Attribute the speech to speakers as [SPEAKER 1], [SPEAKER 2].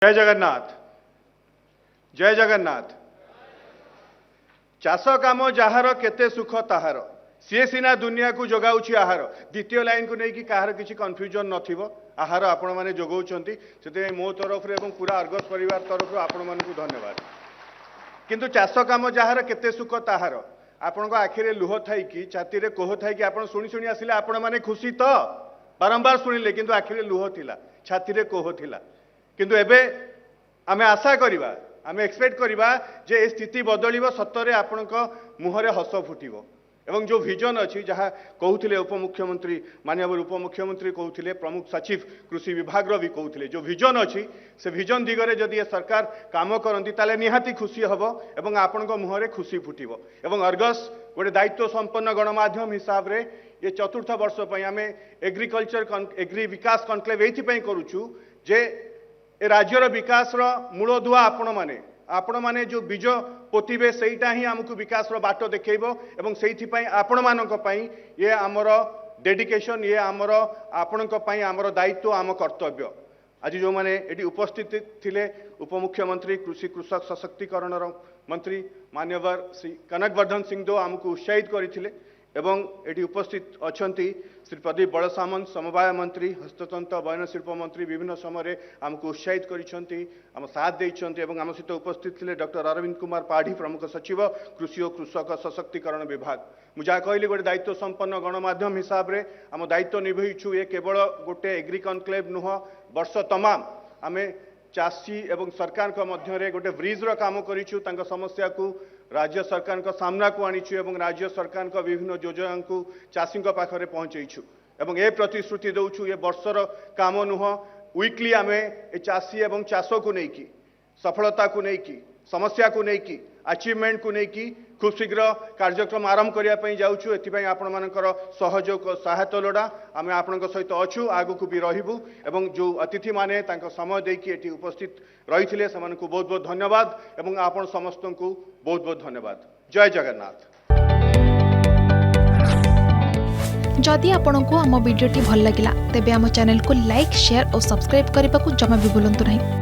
[SPEAKER 1] जय जगन्नाथ जय जगन्नाथ। चाष काम जार केते सुख ताहार सी सीना दुनिया को जगाऊँच आहार। द्वितीय लाइन को लेकिन कहार किसी कन्फ्यूजन नथिबो आहार आपण मैंने जगाउछंती से मो तरफ पूरा अर्गस परिवार तरफ आपण मानकु धन्यवाद। किंतु चाष काम जार केते सुख ताहार आपण आखिरे लुह थाई कि छाती रे कोह थाई कि आपण शुणी शुणी आसिले आपण माने खुशी तो बारंबार शुणिले किंतु आखिरे लुह थिला छाती रे कोह थिला। किंतु एबे आमे आशा करिबा आमे एक्सपेक्ट करिबा जे ए स्थिति बदलिबो सत्तरे आपणक मुहरे हस फुटिबो एवं जो विजन अच्छी जहाँ कहते उपमुख्यमंत्री माननीय उपमुख्यमंत्री कहते प्रमुख सचिव कृषि विभाग भी कहते जो विजन अच्छी से विजन दिगरे जदि ये सरकार काम करती ताले निहाती खुशी हम एवं आपण मुहरे खुशी फुटिबो एवं अर्गस गोटे दायित्व संपन्न गणमाध्यम हिसाब रे ये चतुर्थ वर्ष आम एग्रीकल्चर एग्री विकास कनक्लेव ये करुचु जे ए राज्यर विकास मूलदुआ आपण माने जो बीज पोतिबे सेटा ही आमको विकास बाट देखैबो एवं सेइथिपई आपण मानक पई ये आमर डेडिकेशन ये आमर आपणक पई आमर दायित्व आम कर्तव्य। आज जो माने एटी उपस्थित थिले उपमुख्यमंत्री कृषि कृषक सशक्तिकरण मंत्री मान्यवर श्री कनकवर्धन सिंहदेव आमको उत्साहित करथिले एवं एटी उपस्थित अछंती श्री प्रदीप बड़सामंत समवाय मंत्री हस्ततंत्र बयन शिल्प मंत्री विभिन्न समय आमको उत्साहित करिसेंती आम साथ देइसेंती एवं आम सहित उपस्थित थिले डॉक्टर अरविंद कुमार पाढ़ी प्रमुख सचिव कृषि और कृषक सशक्तिकरण विभाग। मुझा कहली गोटे दायित्व संपन्न गणमाध्यम हिसाब रे आम दायित्व निभैछु ये केवल गोटे एग्री कनक्लेव नुह वर्ष तमाम आमे चाषी एवं सरकार मध्य गोटे ब्रिज काम करिछु तांका समस्या को राज्य सरकार का सामना को आनीचु एवं राज्य सरकार का विभिन्न योजना को चाषी पाखरे पहुँचेछु एवं ए प्रतिश्रुति दौछु ये वर्षर काम नुह वीकली आमे ए चाषी एवं चाष को लेकिन सफलता को लेकिन समस्या को लेकिन अचीवमेंट को लेकिन खूब शीघ्र कार्यक्रम आरंभ करने जाऊँ एपाई आपण सहयोग सहायता लोड़ा आम आपण सहित अच्छु आगु को भी रहबू एवं जो अतिथि माने समय देकी उपस्थित रही बहुत बहुत धन्यवाद एवं आपण समस्त को बहुत बहुत धन्यवाद। जय जगन्नाथ।
[SPEAKER 2] जदि आपंक आम भिडी भल लगा तेब आम चैनल को लाइक शेयर और सब्सक्राइब करने को जमा भी भूलु नहीं।